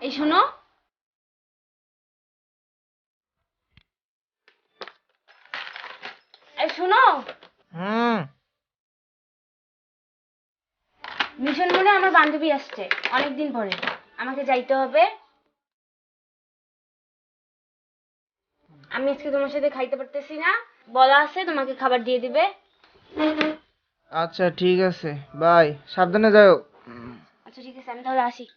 এই শোনো, এই শোনো, হুম। মিশন মনে আমার বান্ধবী আসছে অনেকদিন পরে, আমাকে যাইতে হবে। আমি আজকে তোমার সাথে খাইতে পারতেছি না, বলা আছে তোমাকে খাবার দিয়ে দিবে। আচ্ছা ঠিক আছে, বাই, সাবধানে যাও। আচ্ছা ঠিক আছে, আমি তাহলে আসি।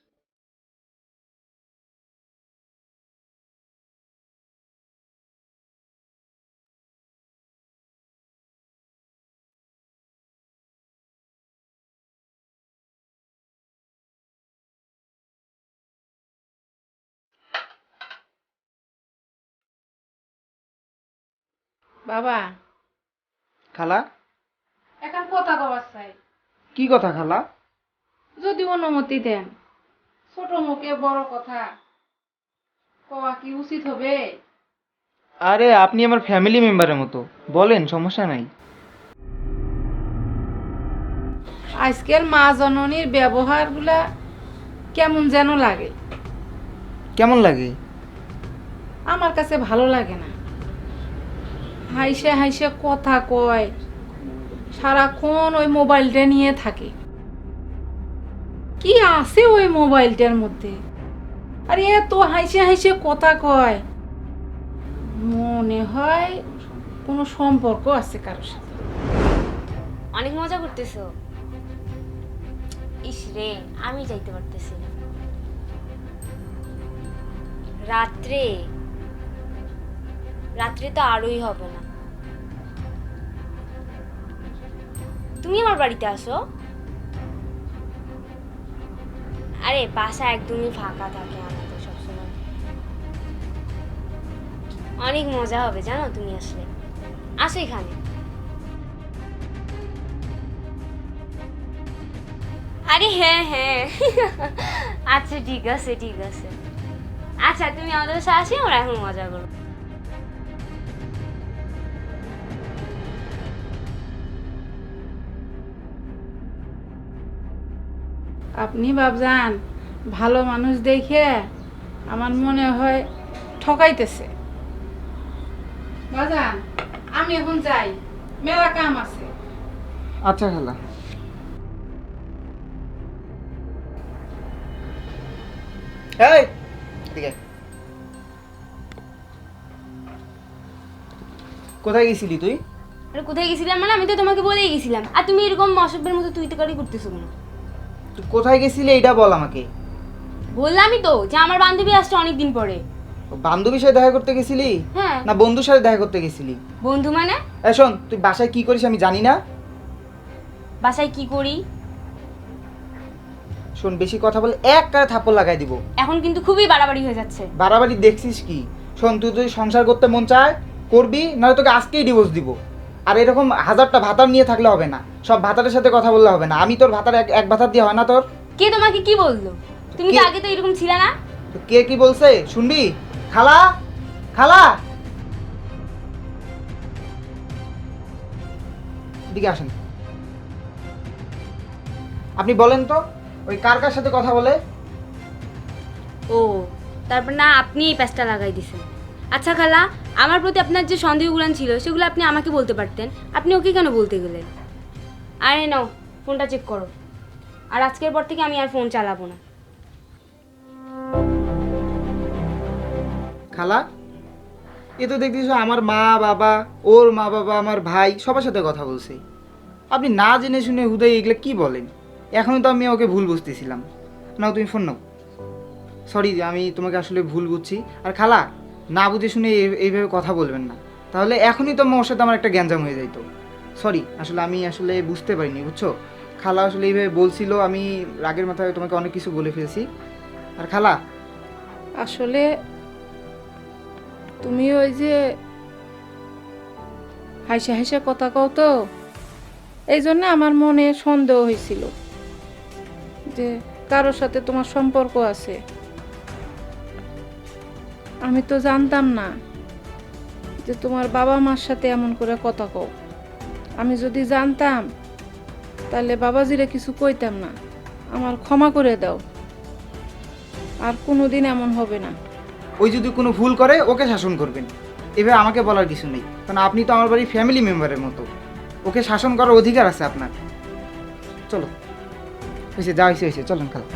বাবা, খালা, এখন কথা কবার চাই। কি কথা খালা? যদি অনুমতি দেন, ছোট মুখে বড় কথা কওয়া কি উচিত হবে? আরে আপনি আমার ফ্যামিলি মেম্বারের মতো, বলেন, সমস্যা নাই। আজকের মা জননীর ব্যবহারগুলা কেমন যেন লাগে, কেমন লাগে? আমার কাছে ভালো লাগে না। হাইসে হাইসে কথা কয়, সারাক্ষণ ওই মোবাইলটা নিয়ে থাকে। কি আছে ওই মোবাইলটার মধ্যে? আর এত হাইসে হাইসে কথা কয়, মনে হয় কোনো সম্পর্ক আছে কারোর সাথে। অনেক মজা করতেছো। ইস রে, আমি যাইতে পারতেছি না। রাত্রে রাত্রে তো আরোই হবে না। তুমি আমার বাড়িতে আসো। আরে বাসা একদমই ফাঁকা থাকে আমাদের সবসময়। অনেক মজা হবে জানো তুমি আসলে। আসো এখানে। আরে হ্যাঁ হ্যাঁ আচ্ছা ঠিক আছে ঠিক আছে। আচ্ছা তুমি আমাদের সাথে আসি, আমরা এখন মজা করবো। আপনি ভাবজান ভালো মানুষ দেখে আমার মনে হয় ঠকাইতেছে। বাজান, আমি এখন যাই, মেলা কাম আছে। আচ্ছা খালা। এই এদিকে। কোথায় গেছিলি তুই? আরে কোথায় গেছিলাম মানে আমি তো তোমাকে বলেই গেছিলাম, আর তুমি এরকম অসভ্যের মতো তুই তো করতেছো কেন? তুই কোথায় গেছিলি এইটা বল আমাকে। বললামই তো যে আমার বান্ধবী আসছে অনেকদিন পরে। বান্ধবীর সাথে দেখা করতে গেছিলি হ্যাঁ। না বন্ধুর সাথে দেখা করতে গেছিলি? বন্ধু মানে? এই শোন, তুই বাসায় কি করিস আমি জানি না। বাসায় কি করি? শোন, বেশি কথা বলে এক কারে থাপ্পড় লাগাই দিব। এখন কিন্তু খুবই বাড়াবাড়ি হয়ে যাচ্ছে। বাড়াবাড়ি দেখছিস কি? শোন, তুই যদি সংসার করতে মন চায় করবি, নাহলে তোকে আজকেই ডিভোর্স দিব। আর এরকম হাজারটা ভাতার নিয়ে থাকলে হবে না, সব ভাতারের সাথে কথা বললে হবে না। আমি তোর ভাতার এক ভাতার দিয়ে হয় না তোর? কে তোমাকে কি বললো? তুমি তো আগে তো এরকম ছিলে না। তো কে কি বলছে শুনবি? খালা, খালা, এদিকে আসেন। আপনি বলেন তো, ওই কার কার সাথে কথা বলে? ও, তারপর না আপনি এই প্যাচটা লাগাই দিছেন। আচ্ছা খালা, আমার প্রতি আপনার যে সন্দেহগুলো ছিল সেগুলো আপনি আমাকে বলতে পারতেন, আপনি ওকে কেন বলতে গেলেন? আরে নাও, ফোনটা চেক করো। আর আজকের পর থেকে আমি আর ফোন চালাবো না। খালা, এ তো দেখতেছ আমার মা বাবা, ওর মা বাবা, আমার ভাই সবার সাথে কথা বলছে। আপনি না জেনে শুনে হুদাই এগুলো কি বলেন? এখনই তো আমি ওকে ভুল বুঝতেছিলাম। নাও তুমি ফোন নাও। সরি, আমি তোমাকে আসলে ভুল বুঝছি। আর খালা, না বুঝে শুনে এইভাবে কথা বলবেন না, তাহলে এখনই তো ওর সাথে আমার একটা গ্যাঞ্জাম হয়ে যাইতো। সরি, আসলে আমি আসলে বুঝতে পারিনি, বুঝছো? খালা আসলে এইভাবে বলছিল, আমি রাগের মাথায় তোমাকে অনেক কিছু বলে ফেলছি। আর খালা, আসলে তুমি ওই যে হাইসে হাইসে কথা কও তো, এই জন্য আমার মনে সন্দেহ হয়েছিল যে কারোর সাথে তোমার সম্পর্ক আছে। আমি তো জানতাম না যে তোমার বাবা মার সাথে এমন করে কথা কও। আমি যদি জানতাম তাহলে বাবাজিরে কিছু কইতাম না। আমার ক্ষমা করে দাও। আর কোনোদিন এমন হবে না। ওই যদি কোনো ভুল করে ওকে শাসন করবেন, এভাবে আমাকে বলার কিছু নেই, কারণ আপনি তো আমার বাড়ির ফ্যামিলি মেম্বারের মতো। ওকে শাসন করার অধিকার আছে আপনার। চলো, হয়েছে যা হয়েছে হয়েছে, চলেন খালা।